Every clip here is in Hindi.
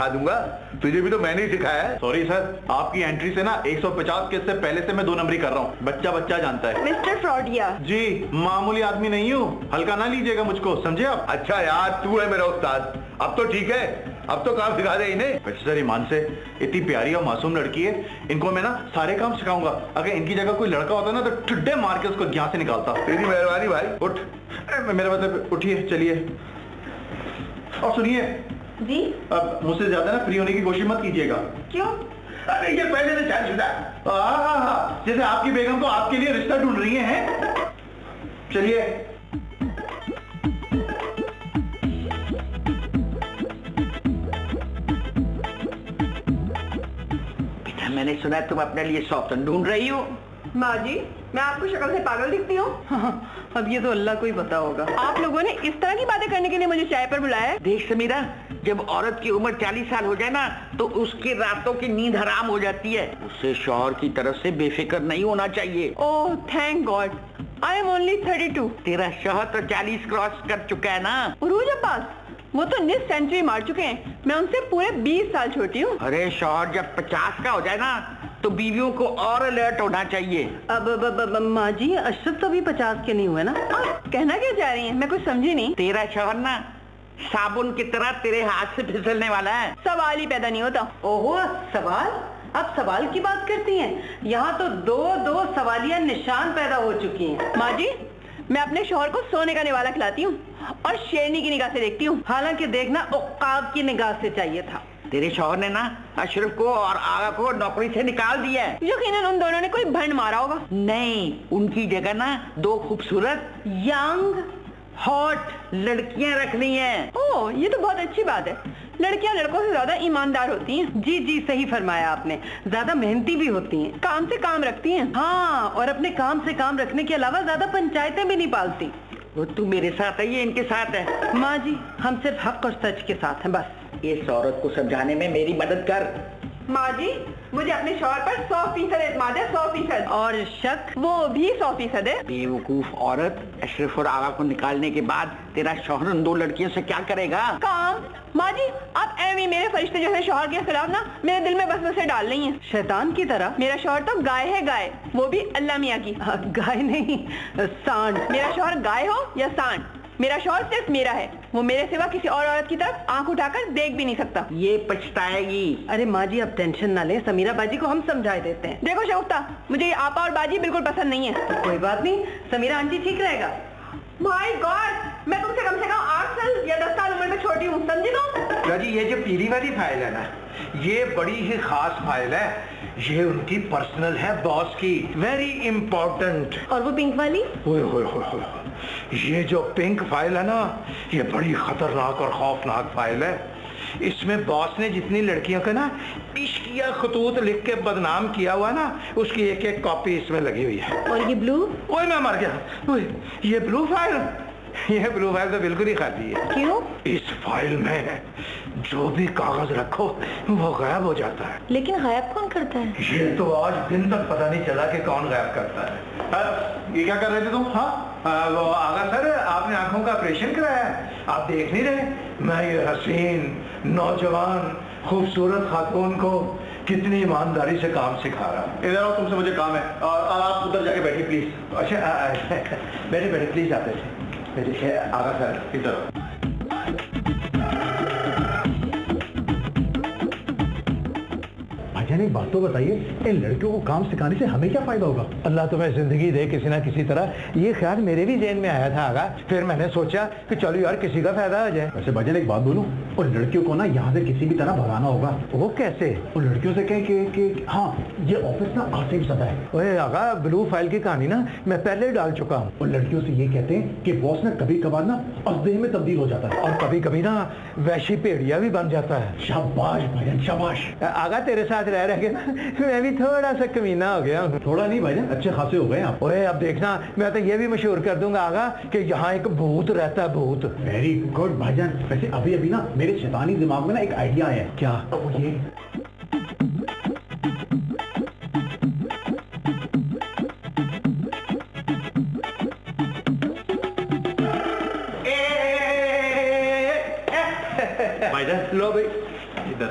सिखा दूंगा, तुझे भी तो मैंने ही सिखाया है। सॉरी सर, आपकी एंट्री से ना 150 केस से पहले से मैं 2 नंबरी कर रहा हूँ। बच्चा बच्चा जानता है। मिस्टर फ्रॉडिया जी, मामूली आदमी नहीं हूँ, हल्का ना लीजिएगा मुझको, समझे आप? अच्छा यार, तू है मेरा उस्ताद। अब तो ठीक है, अब तो काम सिखा दे इन्हें। वैसे सर ईमान से, इतनी प्यारी और मासूम लड़की है, इनको मैं ना सारे काम सिखाऊंगा। अगर इनकी जगह कोई लड़का होता ना तो ठुड्डे मार के उसको यहाँ से निकालता। तेरी मेहरबानी भाई। उठ, मेरा मतलब उठिए, चलिए। और सुनिए जी, अब मुझसे ज्यादा ना फ्री होने की कोशिश मत कीजिएगा। क्यों? अरे ये पहले से शादीशुदा है। जैसे आपकी बेगम तो आपके लिए रिश्ता ढूंढ रही हैं। चलिए। बेटा, मैंने सुना तुम अपने लिए सौतन ढूंढ रही हो। माँ जी, मैं आपको शक्ल से पागल दिखती हूँ? अब ये तो अल्लाह को ही पता होगा। आप लोगों ने इस तरह की बातें करने के लिए मुझे चाय पर बुलाया है? देख समीरा, जब औरत की उम्र 40 साल हो जाए ना तो उसकी रातों की नींद हराम हो जाती है। उसे शौहर की तरफ से बेफिक्र नहीं होना चाहिए। Oh thank God, I am only 32। तेरा शौहर तो 40 क्रॉस कर चुका है ना। उरूज अब्बास, वो तो निस सेंचुरी मार चुके हैं, मैं उनसे पूरे 20 साल छोटी हूँ। अरे शौहर जब 50 का हो जाए ना तो बीवियों को और अलर्ट होना चाहिए। अब माँ जी, अशरफ तो अभी 50 के नहीं हुए ना। आप कहना क्या चाह रही हैं? मैं कुछ समझी नहीं। तेरा शौहर ना साबुन की तरह तेरे हाथ से फिसलने वाला है। सवाल ही पैदा नहीं होता। ओहो, सवाल? आप सवाल की बात करती हैं? यहाँ तो दो सवालिया निशान पैदा हो चुकी हैं। माँ जी, मैं अपने शौहर को सोने का निवाला खिलाती हूँ और शेरनी की निगाह से देखती हूँ। हालांकि देखना उक्काब की निगाह से चाहिए था। तेरे शौहर ने ना अशरफ को और आगा को नौकरी से निकाल दिया है। यकीनन उन दोनों ने कोई भंड मारा होगा। नहीं, उनकी जगह ना 2 खूबसूरत यंग हॉट लड़कियां रखनी है। ओह, ये तो बहुत अच्छी बात है। लड़कियां लड़कों से ज्यादा ईमानदार होती हैं। जी जी, सही फरमाया आपने। ज्यादा मेहनती भी होती हैं, काम से काम रखती हैं। हाँ, और अपने काम से काम रखने के अलावा ज्यादा पंचायतें भी नहीं पालती। वो तू मेरे साथ है, ये इनके साथ है। माँ जी, हम सिर्फ हक और सच के साथ हैं बस। इस औरत को समझाने में मेरी मदद कर। माँ जी, मुझे अपने शौहर पर 100% एतमाद है, 100%। और शक? वो भी 100% है। बेवकूफ औरत, अशरफ और आगा को निकालने के बाद तेरा शौहर उन 2 लड़कियों से क्या करेगा? काम। माँ जी, आप एवं मेरे फरिश्ते जैसे शौहर के खिलाफ ना मेरे दिल में बस से डाल रही हैं। शैतान की तरह? मेरा शौहर तो गाय है, गाय, वो भी अल्लाह मियाँ की। गाय नहीं, सांड। मेरा शौहर गाय हो या सांड, मेरा शौहर सिर्फ मेरा है। वो मेरे सिवा किसी और औरत की तरफ आंख उठाकर देख भी नहीं सकता। ये पछताएगी। अरे माँ जी, आप टेंशन ना लें, समीरा बाजी को हम समझा देते हैं। देखो शगुफ्ता, मुझे ये आपा और बाजी बिल्कुल पसंद नहीं है। तो कोई बात नहीं, समीरा आंटी ठीक रहेगा। माय गॉड, मैं तुमसे कम से कम 8 साल या 10 साल उम्र में छोटी हूँ, समझी तुम? जी, ये जो पीली वाली फाइल है ना, ये बड़ी ही खास फाइल है। ये उनकी पर्सनल है, बॉस की, वेरी इंपॉर्टेंट। और वो पिंक वाली? ओए होए होए होए, ये जो पिंक फाइल है ना, ये बड़ी खतरनाक और खौफनाक फाइल है। इसमें बॉस ने जितनी लड़कियों का ना इश्क या खतूत लिख के बदनाम किया हुआ ना, उसकी एक एक कॉपी इसमें लगी हुई है। और ये ब्लू? ओए मैं मर गया। ओए, ये ब्लू फाइल, ये ब्लू फाइल तो बिल्कुल ही खाली है। क्यों? इस फाइल में जो भी कागज रखो वो गायब हो जाता है। लेकिन गायब कौन करता है? ये तो आज दिन तक पता नहीं चला कि कौन गायब करता है। ये क्या कर रहे थे तुम? वो आगा सर, आपने आंखों का ऑपरेशन कराया है, आप देख नहीं रहे? मैं ये हसीन नौजवान खूबसूरत खातून को कितनी ईमानदारी से काम सिखा रहा हूँ। इधर आओ, तुमसे मुझे काम है। और आप उधर जाके बैठिए प्लीज। अच्छा, बैठे बैठे प्लीज, आते थे। आगा सर इधर। भाईजान, एक बात तो बताइए, इन लड़कियों को काम सिखाने से हमें क्या फायदा होगा? अल्लाह तुम्हें जिंदगी दे किसी ना किसी तरह। ये ख्याल मेरे भी जेन में आया था आगा, फिर मैंने सोचा कि चलो यार किसी का फायदा हो जाए। वैसे भाईजान, एक बात बोलूं, उन लड़कियों को ना यहाँ से किसी भी तरह भगाना होगा। वो कैसे? उन लड़कियों से कहें कि हाँ, ये ऑफिस ना आज से ही सदा है। ओए आगा, ब्लू फाइल की कहानी ना मैं पहले ही डाल चुका हूँ। उन लड़कियों से ये कहते हैं कि बॉस ना कभी कभार ना असदेह में तब्दील हो जाता है, और कभी कभी ना वैशी भेड़िया भी बन जाता है। शाबाश भाईजान, शाबाश। आगा, तेरे साथ रह के ना मैं भी थोड़ा सा कमीना हो गया हूँ। थोड़ा नहीं भाईजान, अच्छे खासे हो गए आप। ओए अब देखना, मैं तो ये भी मशहूर कर दूंगा आगा कि यहाँ एक भूत रहता है, भूत। वेरी गुड भाईजान। वैसे अभी अभी ना मेरे शैतानी दिमाग में ना एक आइडिया आया है। क्या? वो ये भाईजान लो भाई, इधर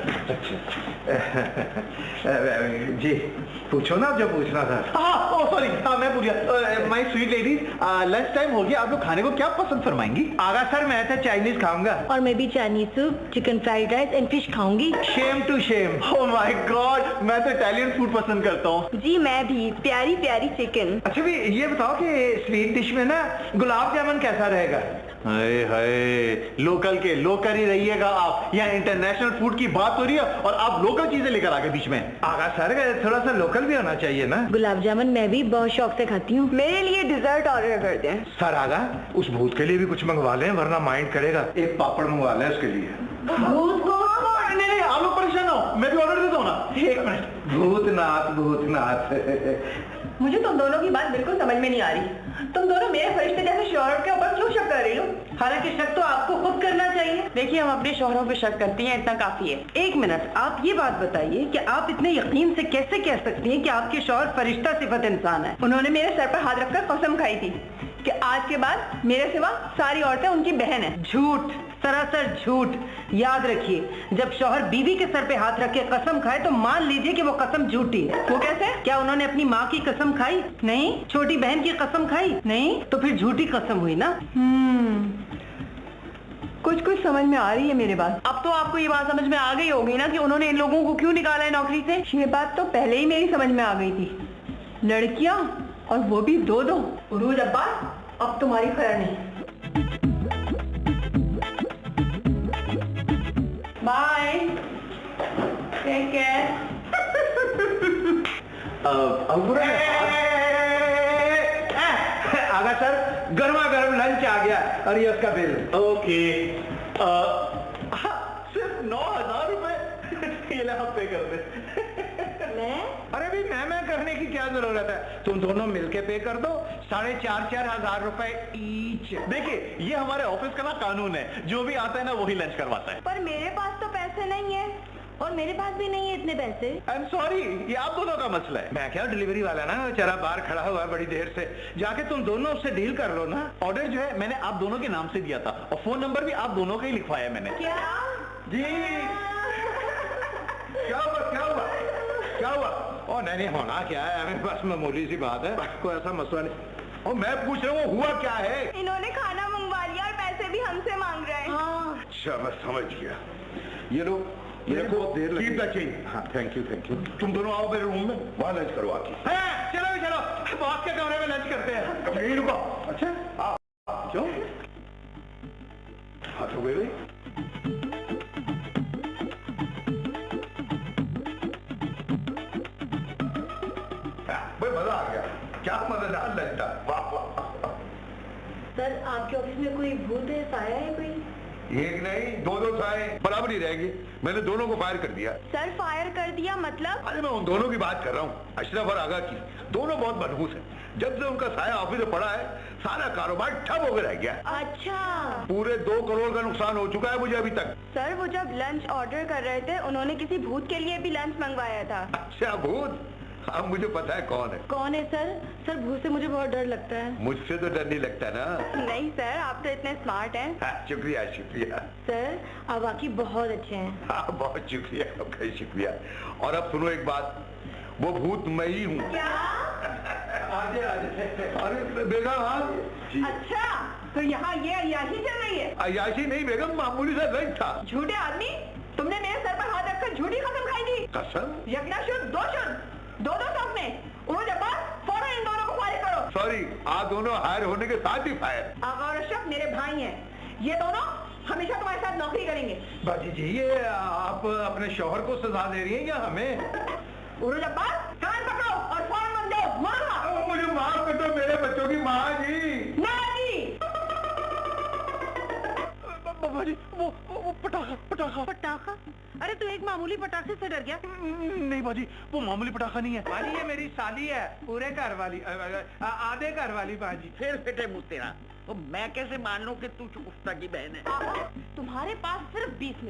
जी पूछो ना जो पूछना था। हाँ, सॉरी, मैं पूछ गया। My sweet ladies, lunch time हो गया, आप लोग खाने को क्या पसंद फरमाएंगी? आगा सर मैं तो चाइनीज खाऊंगा। और मैं भी Chinese soup, chicken fried rice and fish खाऊंगी। Shame to shame. Oh my God, मैं तो इटालियन फूड पसंद करता हूँ। जी मैं भी, प्यारी प्यारी चिकन। अच्छा भी ये बताओ कि स्वीट डिश में ना गुलाब जामुन कैसा रहेगा? हाय हाय, लोकल के लोकल ही रहिएगा आप। यहाँ इंटरनेशनल फूड की बात हो रही है और आप लोकल चीजें लेकर आगे बीच में। आगा सर थोड़ा सा लोकल भी होना चाहिए ना। गुलाब जामुन मैं भी बहुत शौक से खाती हूँ। मेरे लिए डिजर्ट ऑर्डर कर दें। सर आगा उस भूत के लिए भी कुछ मंगवा लें वरना माइंड करेगा। एक पापड़ मंगवा लें उसके लिए। भूत को नहीं, आप लोग परेशान हो, मैं भी ऑर्डर देता हूँ ना। एक मिनट। भूतनाथ भूतनाथ। मुझे तुम दोनों की बात बिल्कुल समझ में नहीं आ रही। तुम दोनों मेरे फरिश्ते जैसे शौहर के ऊपर क्यों शक कर रही हो? हालांकि शक तो आपको खुद करना चाहिए। देखिए हम अपने शौहरों पे शक करती हैं, इतना काफी है। एक मिनट, आप ये बात बताइए कि आप इतने यकीन से कैसे कह सकती हैं कि आपके शौहर फरिश्ता सिफत इंसान है? उन्होंने मेरे सर पर हाथ रखकर कसम खाई थी कि आज के बाद मेरे सिवा सारी औरतें उनकी बहन है। झूठ, सरासर झूठ। याद रखिए, जब शौहर बीवी के सर पे हाथ रख के कसम खाए तो मान लीजिए कि वो कसम झूठी है। वो कैसे? क्या उन्होंने अपनी माँ की कसम खाई? नहीं। छोटी बहन की कसम खाई? नहीं। तो फिर झूठी कसम हुई ना। कुछ कुछ समझ में आ रही है मेरे बात। अब तो आपको ये बात समझ में आ गई होगी ना कि उन्होंने इन लोगों को क्यों निकाला है नौकरी से। ये बात तो पहले ही मेरी समझ में आ गई थी। लड़कियां और वो भी दो दो। उरूज अब्बास, अब तुम्हारी खैर नहीं। Bye, take care. आगा सर गर्मा गर्म लंच आ गया और ये उसका बिल। ओके, सिर्फ 9,000 रुपए। ये ले, हम पे कर दे। अरे भी मैं करने की क्या जरूरत है? तुम दोनों मिलके पे कर दो 4,500 रुपए ईच। देखिए, ये हमारे ऑफिस का ना कानून है, जो भी आता है ना वही लंच करवाता है। पर मेरे पास तो पैसे नहीं है। और मेरे पास भी नहीं है इतने पैसे। आई एम सॉरी, ये आप दोनों का मसला है। मैं क्या डिलीवरी वाला ना बेचारा बाहर खड़ा हुआ है बड़ी देर से, जाके तुम दोनों उससे डील कर लो ना। ऑर्डर जो है मैंने आप दोनों के नाम से दिया था और फोन नंबर भी आप दोनों का ही लिखवाया मैंने। क्या? जी। क्या हुआ क्या हुआ क्या हुआ? ओ नहीं होना क्या है, हमें बस मामूली सी बात है, कोई ऐसा मसला नहीं। और मैं पूछ रहा हूँ हुआ क्या है? इन्होंने खाना मंगवा लिया और पैसे भी हमसे मांग रहे हैं। अच्छा मैं समझ गया। ये लोग ये बहुत देर लगी। Keep the change. हाँ थैंक यू। तुम दोनों आओ मेरे रूम में, वहाँ लंच करो आके। चलो बॉस के कमरे में लंच करते हैं। कब यहीं रुको? अच्छा क्यों? हाँ तो भाई मजा आ गया। क्या मजेदार लंच था। वाह वाह। सर आपके ऑफिस में कोई भूत है, साया है कोई? एक नहीं दो साए बराबर ही रहेंगे। मैंने दोनों को फायर कर दिया। सर फायर कर दिया मतलब? अरे मैं उन दोनों की बात कर रहा हूँ, अशरफ और आगा की। दोनों बहुत मनहूस हैं। जब से उनका साया ऑफिस में पड़ा है सारा कारोबार ठप होकर रह गया। अच्छा। पूरे 2 करोड़ का नुकसान हो चुका है मुझे अभी तक। सर वो जब लंच ऑर्डर कर रहे थे उन्होंने किसी भूत के लिए भी लंच मंगवाया था। अच्छा भूत? हाँ मुझे पता है कौन है। कौन है सर? सर भूत से मुझे बहुत डर लगता है। मुझसे तो डर नहीं लगता ना। नहीं सर, आप तो इतने स्मार्ट हैं। हाँ, शुक्रिया। सर आप वाकई बहुत अच्छे हैं। हाँ बहुत शुक्रिया, आपका शुक्रिया। और अब सुनो एक बात, वो भूत मैं ही हूँ। क्या? आजे अरे बेगम। हाँ अच्छा तो यहाँ ये अय्याशी चल रही है? अय्याशी नहीं बेगम, मामूली सा लंच था। झूठे आदमी, तुमने मेरे सर पर हाथ रखकर झूठी कसम खाई थी। कसम? यज्ञा शुद्ध दो शुद्ध, दो साथ में। उन्होंने फौरन इन दोनों को फायर करो। सॉरी, आप दोनों हायर होने के साथ ही फायर। आगा और अशरफ मेरे भाई हैं, ये दोनों हमेशा तुम्हारे साथ नौकरी करेंगे। बाजी जी ये आप अपने शौहर को सजा दे रही हैं या हमें? उरुज अब्बास कान पकड़ो और फौरन बंद दो। मारो। मुझे माफ कर दो मेरे बच्चों की माँ जी। नहीं बाबा जी, वो पटाखा? अरे तू एक मामूली पटाखे से डर गया? नहीं बाजी, वो मामूली पटाखा नहीं है। बाजी ये मेरी साली है, पूरे घर वाली, आधे घर वाली बाजी। फिर फिटे मुंह तेरा। तो मैं कैसे मान लूं कि तू शगुफ्ता की बहन है? तुम्हारे पास सिर्फ 20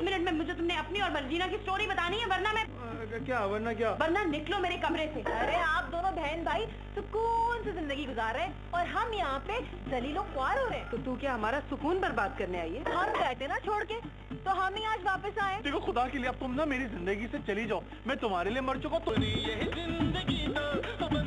मिनट में मुझे तुमने अपनी और मर्जीना की स्टोरी बतानी है, वरना मैं वरना क्या? वरना निकलो मेरे कमरे से। अरे आप दोनों बहन भाई सुकून से जिंदगी गुजार रहे हैं और हम यहाँ पे दलीलों ख्वार हो रहे हैं। तो तू क्या हमारा सुकून बर्बाद करने आई है? हम गए थे ना छोड़ के, तो हम ही आज वापस आए। देखो खुदा के लिए अब तुम ना मेरी जिंदगी से चली जाओ, मैं तुम्हारे लिए मर चुका तो नहीं, ये जिंदगी तो